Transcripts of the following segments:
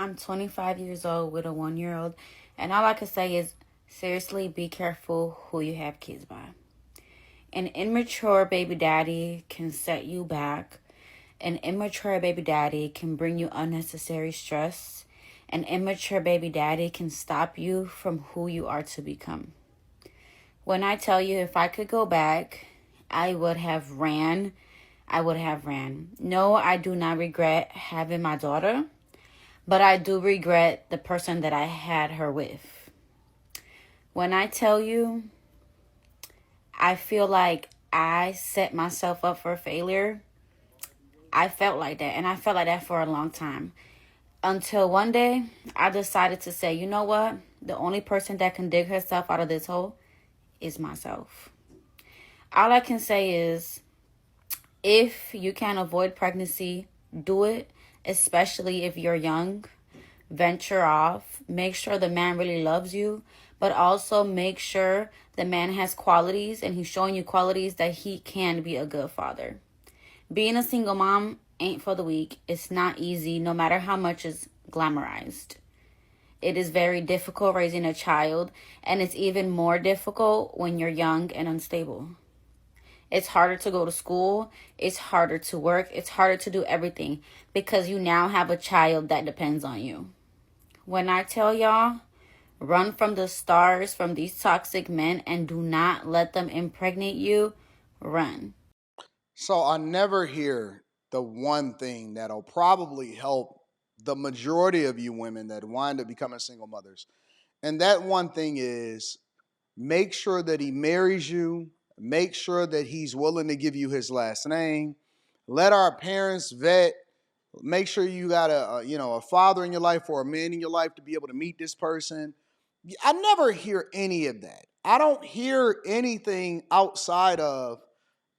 I'm 25 years old with a 1 year old, and all I can say is seriously be careful who you have kids by. An immature baby daddy can set you back. An immature baby daddy can bring you unnecessary stress. An immature baby daddy can stop you from who you are to become. When I tell you if I could go back, I would have ran. I would have ran. No, I do not regret having my daughter, but I do regret the person that I had her with. When I tell you, I feel like I set myself up for failure. I felt like that, and I felt like that for a long time. Until one day, I decided to say, you know what? The only person that can dig herself out of this hole is myself. All I can say is, if you can avoid pregnancy, do it, especially if you're young. Venture off. Make sure the man really loves you, but also make sure the man has qualities and he's showing you qualities that he can be a good father. Being a single mom ain't for the weak. It's not easy, no matter how much is glamorized. It is very difficult raising a child, and it's even more difficult when you're young and unstable. It's harder to go to school, it's harder to work, it's harder to do everything because you now have a child that depends on you. When I tell y'all, run from the stars, from these toxic men, and do not let them impregnate you, run. So I never hear the one thing that'll probably help the majority of you women that wind up becoming single mothers. And that one thing is make sure that he marries you, make sure that he's willing to give you his last name. Let our parents vet. Make sure you got a father in your life or a man in your life to be able to meet this person. I never hear any of that. I don't hear anything outside of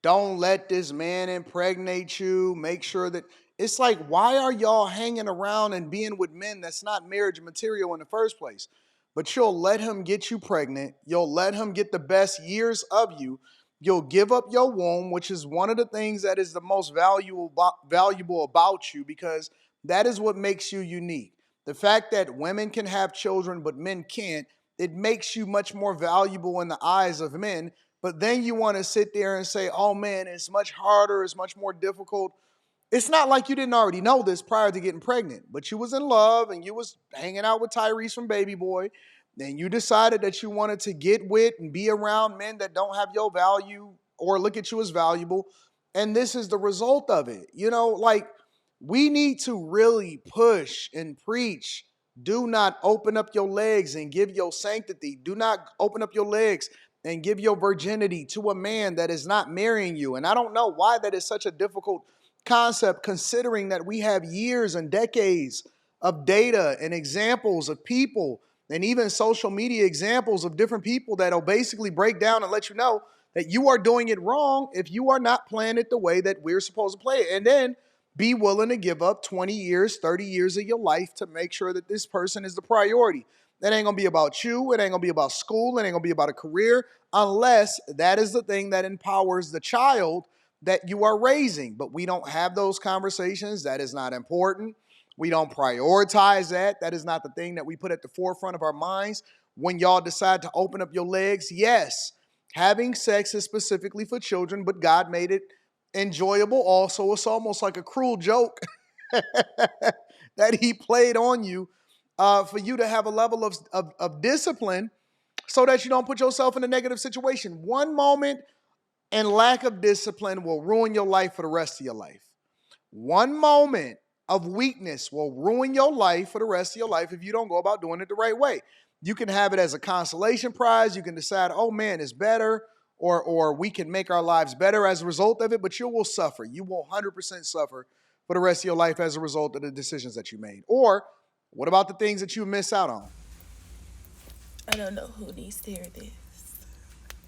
don't let this man impregnate you. Make sure that it's like, why are y'all hanging around and being with men that's not marriage material in the first place? But you'll let him get you pregnant. You'll let him get the best years of you. You'll give up your womb, which is one of the things that is the most valuable about you because that is what makes you unique. The fact that women can have children but men can't, it makes you much more valuable in the eyes of men, but then you want to sit there and say, oh man, it's much harder, it's much more difficult. It's not like you didn't already know this prior to getting pregnant, but you was in love and you was hanging out with Tyrese from Baby Boy. Then you decided that you wanted to get with and be around men that don't have your value or look at you as valuable. And this is the result of it. Like we need to really push and preach. Do not open up your legs and give your sanctity. Do not open up your legs and give your virginity to a man that is not marrying you. And I don't know why that is such a difficult concept, considering that we have years and decades of data and examples of people and even social media examples of different people that'll basically break down and let you know that you are doing it wrong if you are not playing it the way that we're supposed to play it. And then be willing to give up 20 years, 30 years of your life to make sure that this person is the priority. That ain't gonna be about you. It ain't gonna be about school. It ain't gonna be about a career unless that is the thing that empowers the child that you are raising. But we don't have those conversations. That is not important. We don't prioritize that. That is not the thing that we put at the forefront of our minds. When y'all decide to open up your legs, yes, having sex is specifically for children, but God made it enjoyable also. It's almost like a cruel joke that he played on you for you to have a level of discipline so that you don't put yourself in a negative situation. One moment and lack of discipline will ruin your life for the rest of your life. One moment of weakness will ruin your life for the rest of your life if you don't go about doing it the right way. You can have it as a consolation prize. You can decide, oh man, it's better, or we can make our lives better as a result of it, but you will suffer. You will 100% suffer for the rest of your life as a result of the decisions that you made. Or what about the things that you miss out on? I don't know who needs to hear this,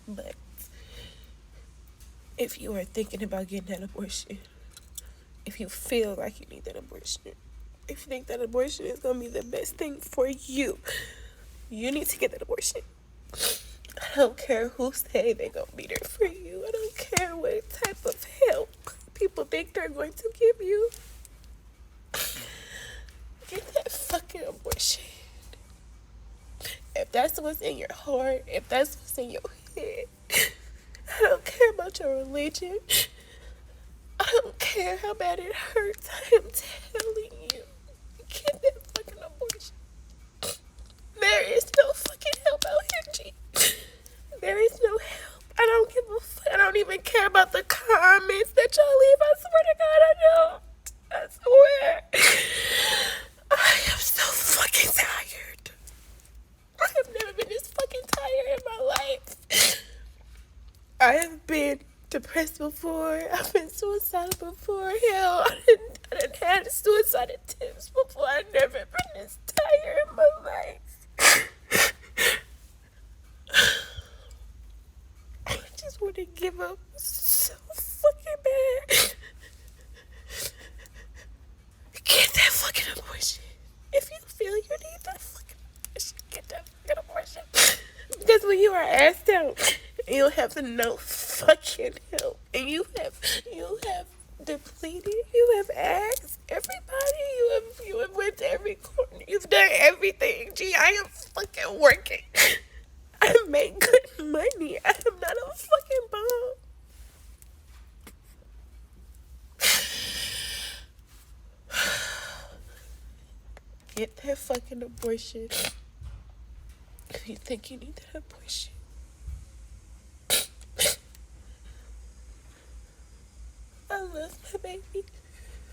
but if you are thinking about getting an abortion, if you feel like you need that abortion, if you think that abortion is going to be the best thing for you, you need to get that abortion. I don't care who say they're going to be there for you. I don't care what type of help people think they're going to give you. Get that fucking that's what's in your heart, if that's what's in your head, I don't care about your religion. I don't care how bad it hurts. I am telling you, get that fucking abortion. There is no fucking help out here, G. There is no help. I don't give a fuck. I don't even care about the comments that y'all leave. I swear to God, I don't. I swear. I am so fucking tired. I have never been this fucking tired in my life. I have been depressed before. I've been suicidal before. Hell, I didn't had suicide attempts before. I've never been this tired in my life. I just want to give up so fucking bad. Get that fucking abortion. If you feel you need that fucking abortion, get that fucking abortion. Because when you are asked out, you have no fucking help. And you have depleted, you have asked everybody, you have went to every corner, you've done everything. Gee, I am fucking working. I make good money. I am not a fucking bum. Get that fucking abortion. If you think you need that abortion. I love my baby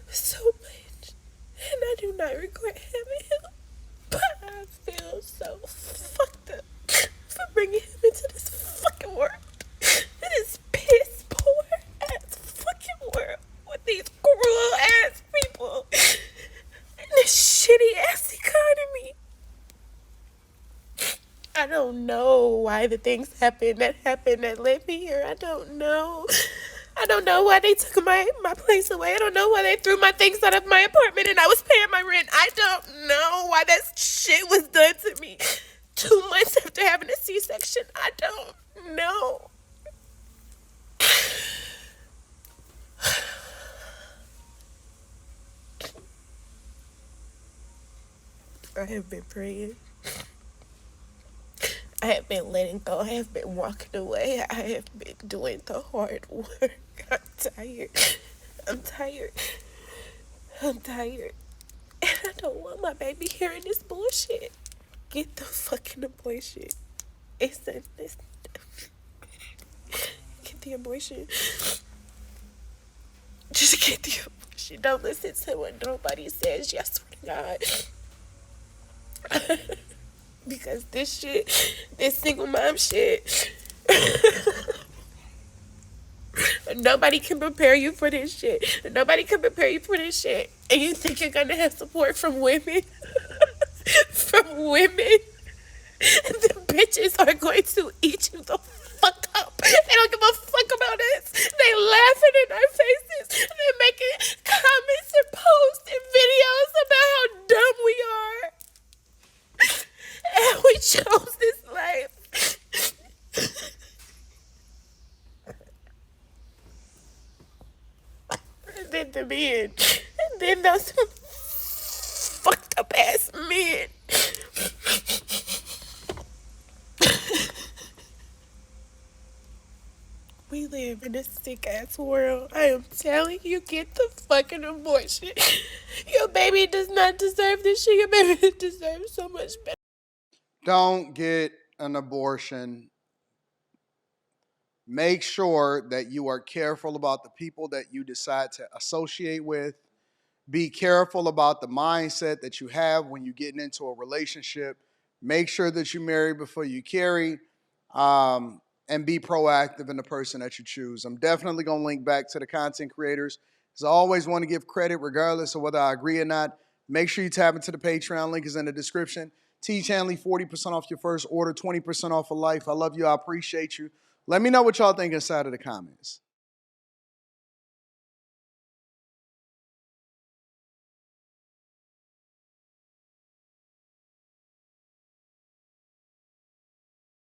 so much. And I do not regret having him. But I feel so fucked up for bringing him into this fucking world. This piss poor ass fucking world with these cruel ass people and this shitty ass economy. I don't know why the things happened that led me here. I don't know. I don't know why they took my place away. I don't know why they threw my things out of my apartment and I was paying my rent. I don't know why that shit was done to me 2 months after having a C-section. I don't know. I have been praying. I have been letting go. I have been walking away. I have been doing the hard work. I'm tired. I'm tired. I'm tired. And I don't want my baby hearing this bullshit. Get the fucking abortion. Get the abortion. Just get the abortion. Don't listen to what nobody says. I swear to God. Because this shit, this single mom shit, nobody can prepare you for this shit. Nobody can prepare you for this shit. And you think you're gonna have support from women? From women? The bitches are going to eat you the fuck up. They don't give a fuck about us. They laughing in our faces. They're making comments and posts and videos about how dumb we are. And we chose this life. And then the men. And then those fucked up ass men. We live in a sick ass world. I am telling you, get the fucking abortion. Your baby does not deserve this shit. Your baby deserves so much better. Don't get an abortion. Make sure that you are careful about the people that you decide to associate with. Be careful about the mindset that you have when you're getting into a relationship. Make sure that you marry before you carry, and be proactive in the person that you choose. I'm definitely going to link back to the content creators, because I always want to give credit regardless of whether I agree or not. Make sure you tap into the Patreon. Link is in the description. Teach Hanley 40% off your first order, 20% off for life. I love you. I appreciate you. Let me know what y'all think inside of the comments.